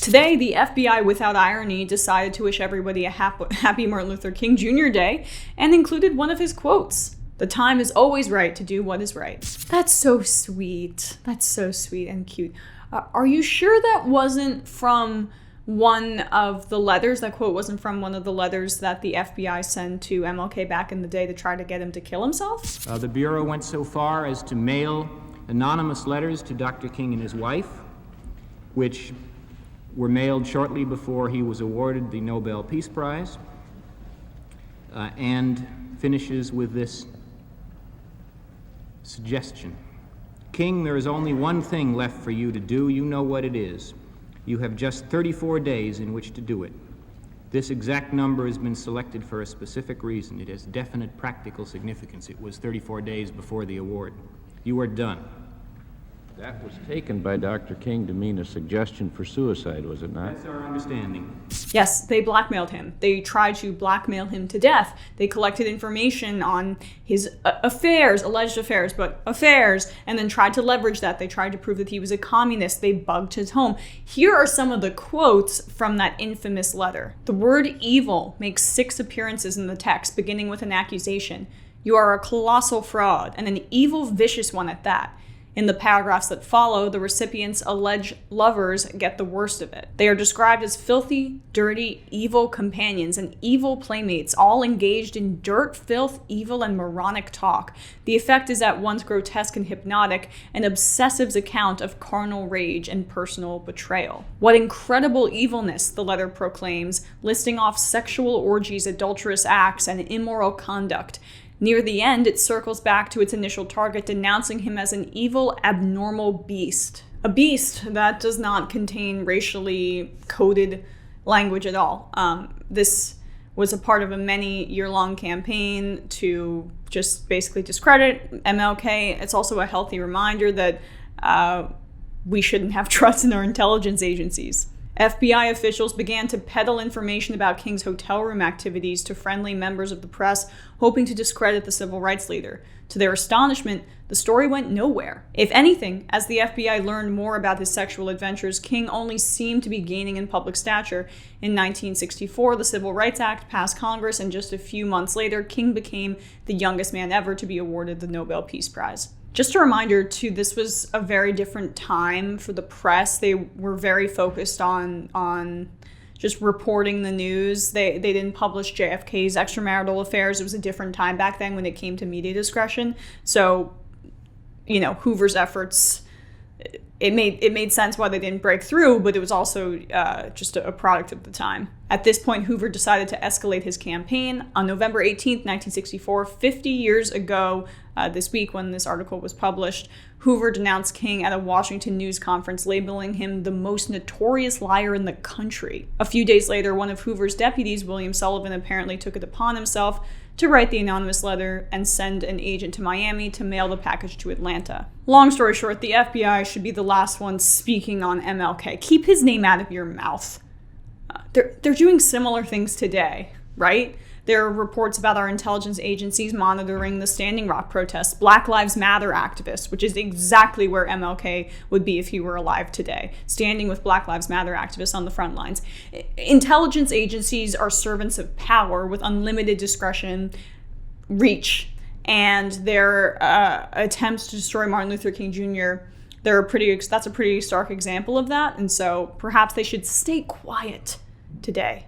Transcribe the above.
Today, the FBI, without irony, decided to wish everybody a happy Martin Luther King Jr. Day and included one of his quotes. "The time is always right to do what is right." That's so sweet. That's so sweet and cute. Are you sure that wasn't from one of the letters? That quote wasn't from one of the letters that the FBI sent to MLK back in the day to try to get him to kill himself? The Bureau went so far as to mail anonymous letters to Dr. King and his wife, which were mailed shortly before he was awarded the Nobel Peace Prize, and finishes with this suggestion. "King, there is only one thing left for you to do. You know what it is. You have just 34 days in which to do it. This exact number has been selected for a specific reason. It has definite practical significance. It was 34 days before the award. You are done." That was taken by Dr. King to mean a suggestion for suicide, was it not? That's our understanding. Yes, they blackmailed him. They tried to blackmail him to death. They collected information on his affairs, alleged affairs, and then tried to leverage that. They tried to prove that he was a communist. They bugged his home. Here are some of the quotes from that infamous letter. "The word evil makes 6 appearances in the text, beginning with an accusation. You are a colossal fraud, and an evil, vicious one at that. In the paragraphs that follow, the recipient's alleged lovers get the worst of it. They are described as filthy, dirty, evil companions and evil playmates, all engaged in dirt, filth, evil, and moronic talk. The effect is at once grotesque and hypnotic, an obsessive's account of carnal rage and personal betrayal. What incredible evilness," the letter proclaims, listing off sexual orgies, adulterous acts, and immoral conduct. Near the end, it circles back to its initial target, denouncing him as an evil, abnormal beast. A beast that does not contain racially coded language at all. This was a part of a many-year-long campaign to just basically discredit MLK. It's also a healthy reminder that we shouldn't have trust in our intelligence agencies. FBI officials began to peddle information about King's hotel room activities to friendly members of the press, hoping to discredit the civil rights leader. To their astonishment, the story went nowhere. If anything, as the FBI learned more about his sexual adventures, King only seemed to be gaining in public stature. In 1964, the Civil Rights Act passed Congress, and just a few months later, King became the youngest man ever to be awarded the Nobel Peace Prize. Just a reminder, too, this was a very different time for the press. They were very focused on just reporting the news. They didn't publish JFK's extramarital affairs. It was a different time back then when it came to media discretion. So, Hoover's efforts, it made sense why they didn't break through, but it was also just a product of the time. At this point, Hoover decided to escalate his campaign. On November 18th, 1964, 50 years ago this week when this article was published, Hoover denounced King at a Washington news conference, labeling him the most notorious liar in the country. A few days later, one of Hoover's deputies, William Sullivan, apparently took it upon himself to write the anonymous letter and send an agent to Miami to mail the package to Atlanta. Long story short, the FBI should be the last one speaking on MLK. Keep his name out of your mouth. They're doing similar things today, right? There are reports about our intelligence agencies monitoring the Standing Rock protests, Black Lives Matter activists, which is exactly where MLK would be if he were alive today, standing with Black Lives Matter activists on the front lines. Intelligence agencies are servants of power with unlimited discretion, reach, and their attempts to destroy Martin Luther King Jr., that's a pretty stark example of that, and so perhaps they should stay quiet today.